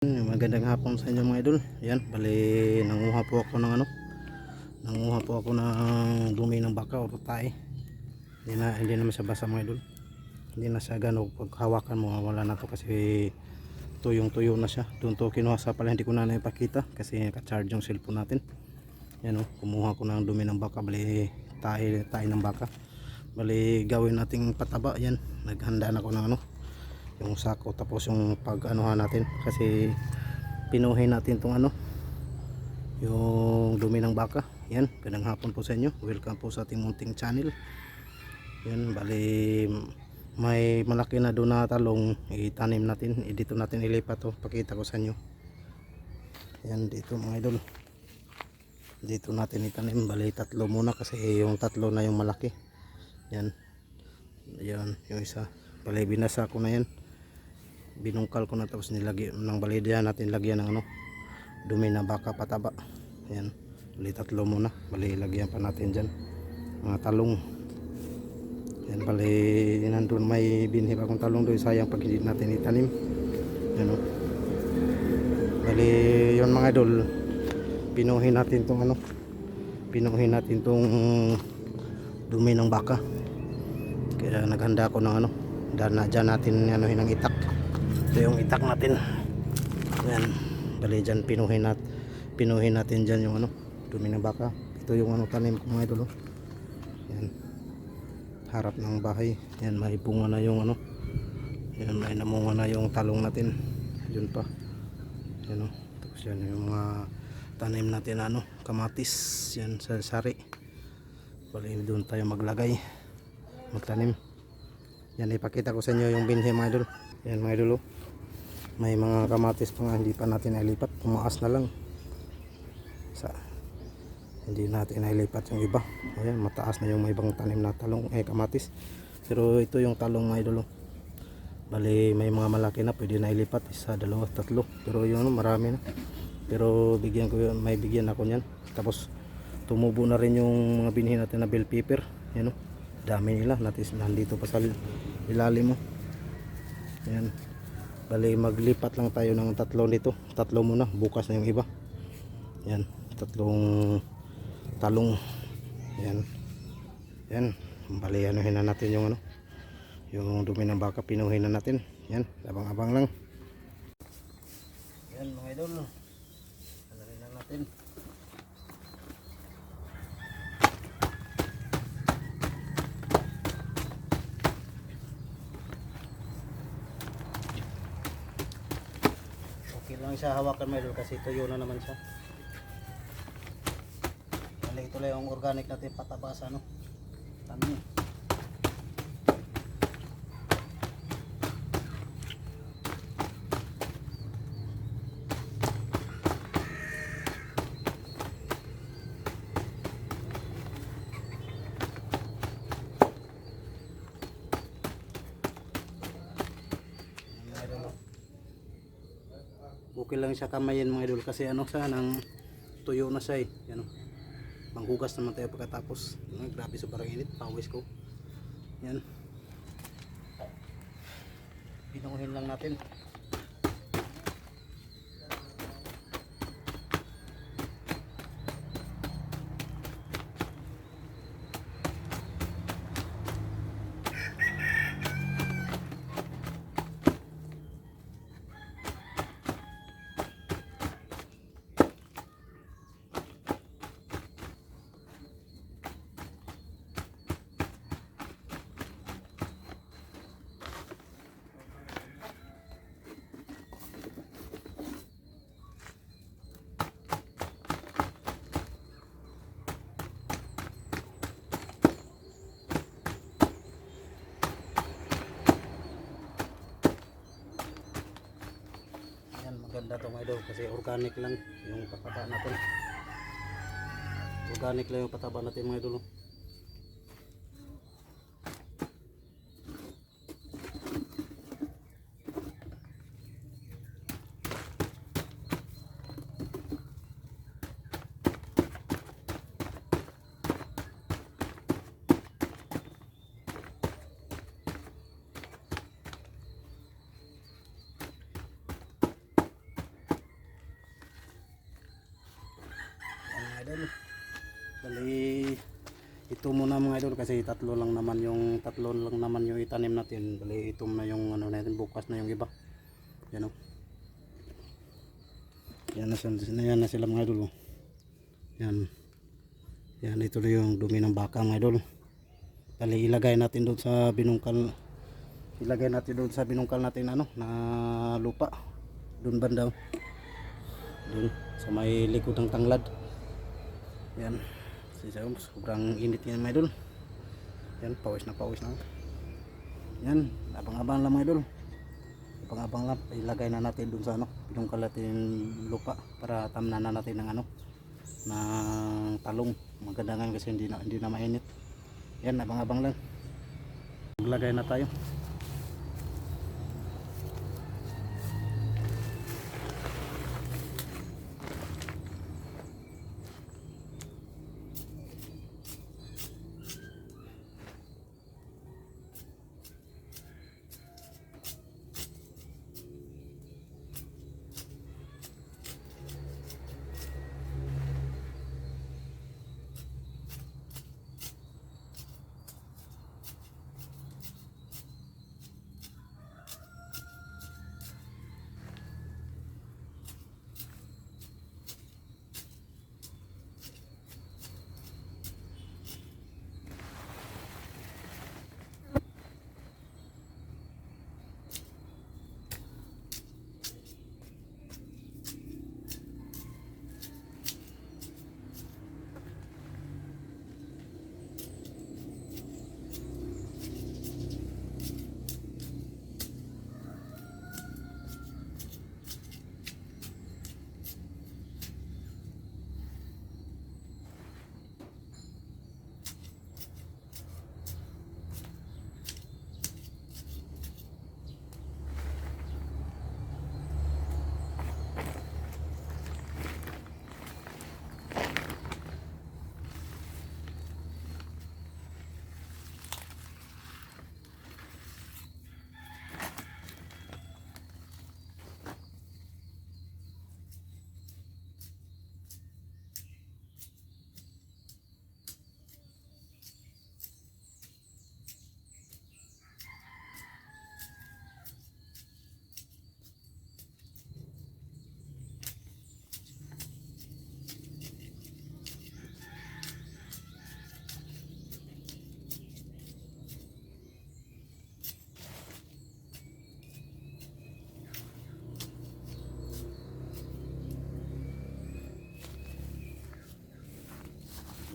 Magandang hapon sa inyo mga idol. Yan, bali nanguha po ako ng dumi ng baka o tae. Hindi na masabasa mga idol. Hindi na siya gano paghawakan mo, wala na to kasi tuyong-tuyo na siya. Doon to kinuha sa pala, hindi ko na naipakita kasi naka-charge yung cellphone natin. Yan kumuha ko ng dumi ng baka, bali tae ng baka. Bali gawin nating pataba. Yan, naghanda na ko ng yung sako, tapos yung pag-anuhan natin kasi pinuhin natin tong yung dumi ng baka. Yan, ganang hapon po sa inyo, welcome po sa ating munting channel. Yan, bali may malaki na doon na talong, itanim natin, dito natin ilipat to, pakita ko sa inyo. Yan, dito mga idol, dito natin itanim, bali tatlo muna kasi yung tatlo na yung malaki. Yan, yan yung isa, bali binasa ko na yan, binungkal ko na, tapos nilagyan ng balidya natin, lagyan ng dumi na baka pataba. Yan, bali tatlo muna, bali lagyan pa natin dyan mga talong. Yan, bali nandun may binhi akong talong doon, sayang pag hindi natin itanim. Yan bali yun mga idol, pinuhin natin tong dumi ng baka. Kaya naghanda ko ng dyan natin ng itak. Ito yung itak natin. Yan, bali dyan pinuhin natin dyan yung dumi ng baka. Ito yung tanim ko mga idol. Yan, harap ng bahay. Yan, may bunga na yung yan, may namunga na yung talong natin. Yun pa. Yan tapos yan yung mga tanim natin kamatis. Yan sa sari. Bali doon tayo magtanim. Yan, ipakita ko sa inyo yung binhi mga idol. Yan mga idol, may mga kamatis pa nga hindi pa natin nailipat, tumaas na lang hindi natin nailipat yung iba. Ayan, mataas na yung may ibang tanim na talong kamatis, pero ito yung talong mga idol. Bali may mga malaki na pwede na ilipat, isa, dalawa, tatlo, pero yun marami na, pero may bigyan ako niyan. Tapos tumubo na rin yung mga binhi natin na bell pepper. Yan dami nila, nandito pa sa ilalim mo. Yan, bali maglipat lang tayo ng tatlo dito, tatlo muna, bukas na yung iba. Yan, tatlong talong. Yan, bali anuhin na natin yung dumi ng baka, pinuhin na natin. Yan, abang-abang lang. Yan mga idol, anuhin na natin. Lang siya hawakan mga idol kasi tuyo na naman siya. Bali ito lang yung organic natin pataba sa tanim. Okay lang siya kamayin mga idol kasi nang tuyo na siya yan manghugas naman tayo pagkatapos. Grabe sobrang init, pawis ko. Yan, pinuhin lang natin. Maganda to mga idol kasi organic lang yung pataba natin. Organic lang yung pataba natin mga idol. idol. Bali ito muna mga idol kasi tatlo lang naman yung itanim natin. Bali ito na yung ano natin, bukas na yung iba. Yan oh. Yan na sila mga idol oh. Yan. Yan, ito na yung dumi ng baka mga idol. Bali ilagay natin doon sa binungkal. Ilagay natin doon sa binungkal natin ano na lupa. Doon banda oh. Doon sa may likod ng tanglad. Yan. Sobrang init yan mga idol. Yan, pawis na. Yan, abang-abang lang mga idol. Abang-abang lang. Ilagay na natin dun sa ano, pinungkal natin lupa para tamnan na natin ng ano, ng talong. Maganda nga kasi hindi na mainit. Yan, abang-abang lang. Maglagay na tayo.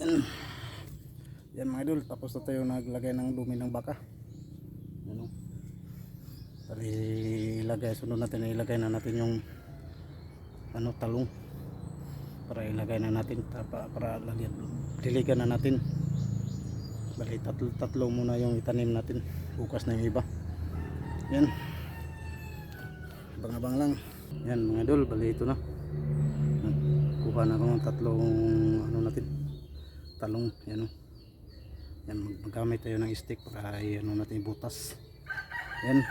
Yan. Yan mga idol, tapos na tayo naglagay ng dumi ng baka. Ano? Tali ilagay, sunod natin ilagay na natin yung ano, talong. Para ilagay na natin para diligan na natin. Bali tatlo muna yung itanim natin. Bukas na yung iba. Yan. Abang-abang lang. Yan mga idol, bali ito na. Kuha na ako ng tatlong ano natin, talong. Yan o. Yan, magamit tayo ng stick para ano natin butas. Yan.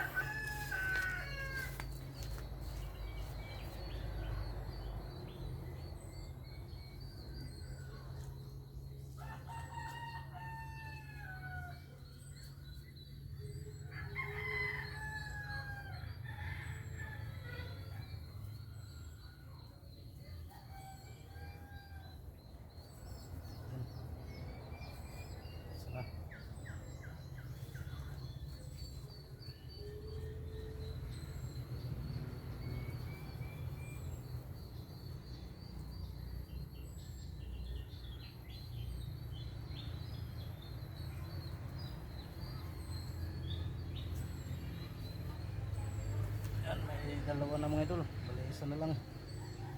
Yan, may dalawa na mga idol. Bali isa na lang.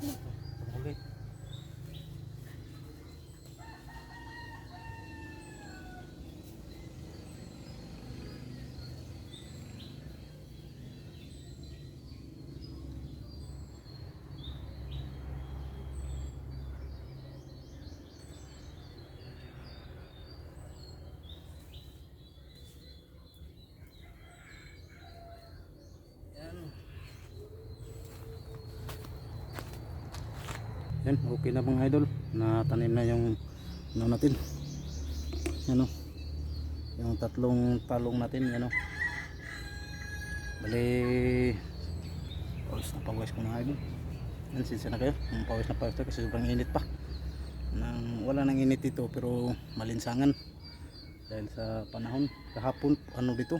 Ito, panghuli. Yan, okay na mga idol, na tanim na yung ano natin, ano, yung tatlong talong natin, ano. Bali, pawis na pawis ko mga idol. Yan, sinsa na kayo, yung pawis na pawis kasi sobrang init pa. Wala nang init dito pero malinsangan dahil sa panahon. Kahapon ano dito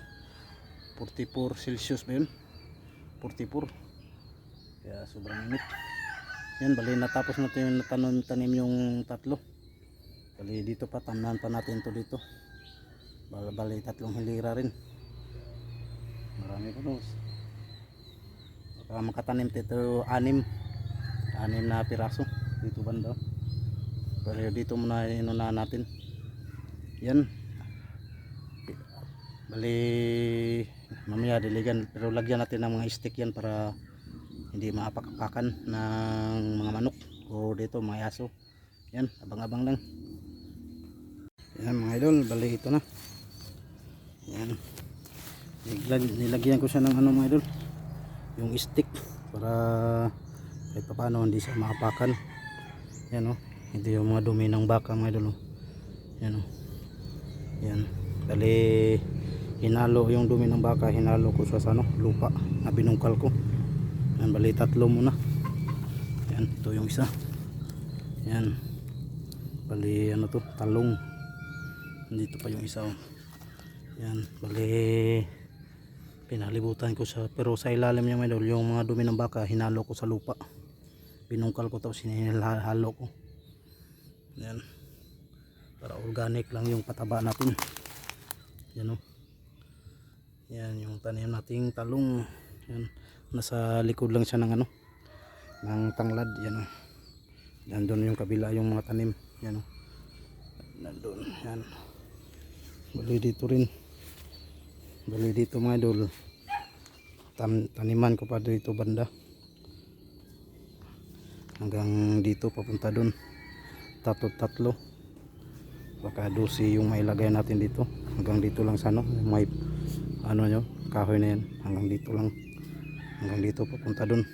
44 Celsius ba yun, 44, kaya sobrang init. Yan, bali natapos natin yung tanim yung tatlo. Bali dito pa, tamnan pa natin to dito. Bali tatlong hilira rin, marami pa no. Baka makatanim dito anim na piraso dito banda. Pero dito muna inuna natin. Yan, bali mamaya diligan, pero lagyan natin ng mga stick yan para hindi maapak-apakan ng mga manok o dito mga aso. Yan, abang-abang lang. Yan mga idol, bali ito na. Yan, nilagyan ko siya ng ano mga idol, yung stick, para kahit pa paano hindi siya maapakan. Yan o, ito yung mga dumi ng baka mga idol. Yan o, yan, bali hinalo yung dumi ng baka, hinalo ko sa ano, lupa na binungkal ko. Yan, bali tatlo muna. Yan, ito yung isa. Yan, bali ano to, talong. Dito pa yung isa oh. Yan, bali pinalibutan ko sa, pero sa ilalim niya may idol, yung mga dumi ng baka hinalo ko sa lupa, binungkal ko tapos hinalo ko. Yan, para organic lang yung pataba natin. Yan oh. Yan yung tanim nating talong. Yan, nasa likod lang siya ng ano, ng tanglad. Yan oh. Yan doon yung kabila yung mga tanim. Yan oh. Nandun. Yan, bali dito rin, bali dito mga idol, taniman ko pa dito banda hanggang dito papunta doon, tatlo, baka 12 yung mailagay natin dito. Hanggang dito lang sa ano, may ano nyo, kahoy na yan, hanggang dito lang, hanggang dito papunta doon.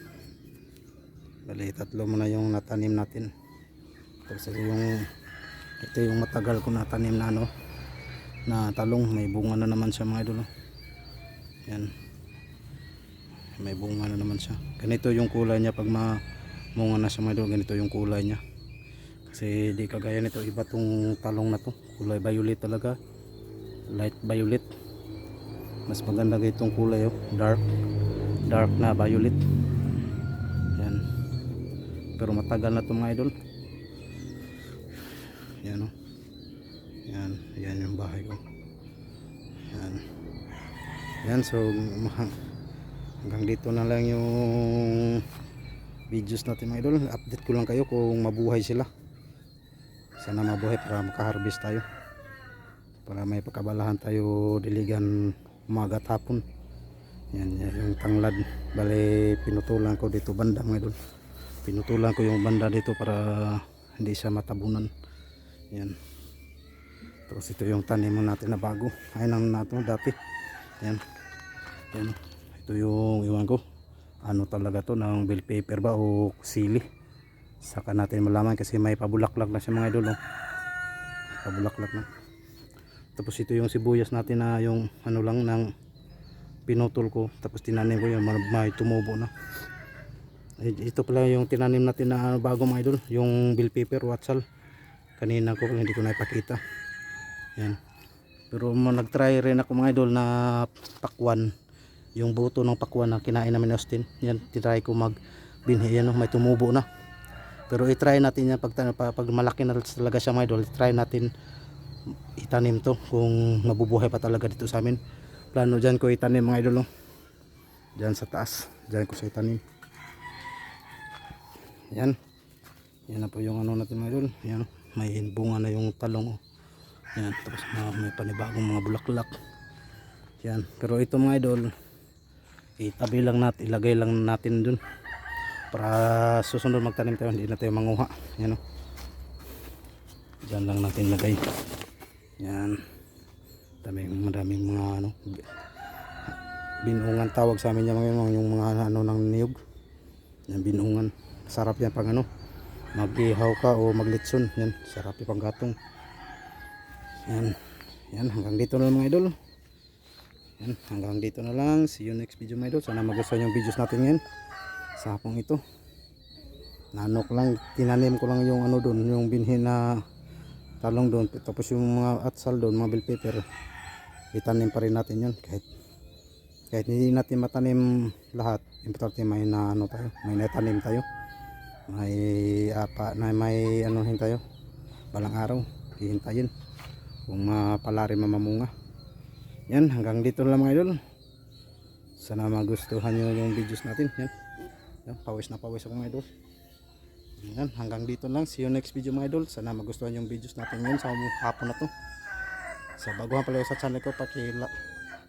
Bali tatlo muna yung natanim natin. Tapos ito yung matagal ko natanim na ano, na talong. May bunga na naman siya mga idol. Yan, may bunga na naman siya. Ganito yung kulay niya pag mamunga na siya mga idol, ganito yung kulay niya. Kasi di kagaya nito, iba tong talong na to, kulay violet talaga, light violet. Mas maganda itong kulay oh, dark na violet. Yan, pero matagal na to mga idol. Yan oh. Yan yung bahay ko. Yan, so hanggang dito na lang yung videos natin mga idol. Update ko lang kayo kung mabuhay sila. Sana mabuhay para makaharvest tayo, para may pagkabalahan tayo diligan umaga at hapon. Yan yung tanglad, bali pinutulan ko dito banda mga idol. Pinutulan ko yung banda dito para hindi siya matabunan. Yan, tapos ito yung tanim natin na bago, ayun ang nato dati. Yan, ito yung iwan ko, ano talaga to, ng bell pepper ba o sili. Saka natin malaman kasi may pabulaklak na siya mga idol oh. Pabulaklak na. Tapos ito yung sibuyas natin na yung ano lang ng pinutol ko, tapos tinanim ko yun, may tumubo na. Ito pala yung tinanim natin na bago mga idol, yung bell pepper watsal. Kanina ko hindi ko na ipakita. Yan, pero nagtry rin ako mga idol na pakwan, yung buto ng pakwan na kinain namin ni Austin. Yan, try ko magbinhi. Yan, may tumubo na. Pero i-try natin yan pag malaki na talaga siya mga idol. Try natin itanim to kung mabubuhay pa talaga dito sa amin. Plano dyan ko itanim mga idol oh. Dyan sa taas, dyan ko sa itanim. Yan, yan na po yung ano natin mga idol. Yan, may bunga na yung talong oh. Yan, tapos may panibagong mga bulaklak. Yan, pero ito mga idol, itabi lang natin, ilagay lang natin dun para susunod magtanim tayo, hindi na tayo manguha. Yan o, dyan lang natin lagay. Yan, maraming mga ano, binungan tawag sa amin yung mga ano ng niyog. Yan, binungan, sarap yan pag ano, mag-ihaw ka o maglitson. Yan, sarap ipang gatong. Yan. Yan, hanggang dito na lang mga idol. Yan, hanggang dito na lang. See you next video mga idol. Sana magustuhan yung videos natin ngayon sa hapong ito. Nanok lang, tinanim ko lang yung ano doon, yung binhin na talong doon, tapos yung mga atsal doon, mga bell pepper, itanim pa rin natin yun. Kahit hindi natin matanim lahat, importante may na ano tayo, may natanim tayo, may may anuhin tayo, balang araw hihintayin kung mapalarim mamunga. Yan, hanggang dito lang mga idol. Sana magustuhan nyo yung videos natin. Yan, yan, pawis na pawis ako mga idol. Yan, hanggang dito lang. See you next video mga idol. Sana magustuhan yung videos natin ngayon sa hapon na to. Sa baguhan pala sa channel ko,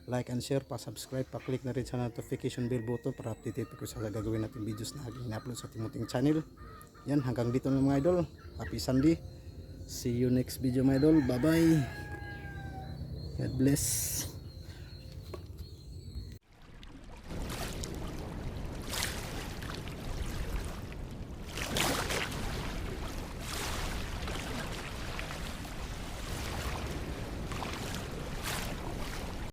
like and share, pa-subscribe, pa-click na rin sa notification bell button para updated ko sa gagawin natin videos na i-upload sa Timuting channel. Yan, hanggang dito lang mga idol. Happy Sunday. See you next video mga idol. Bye bye. God bless.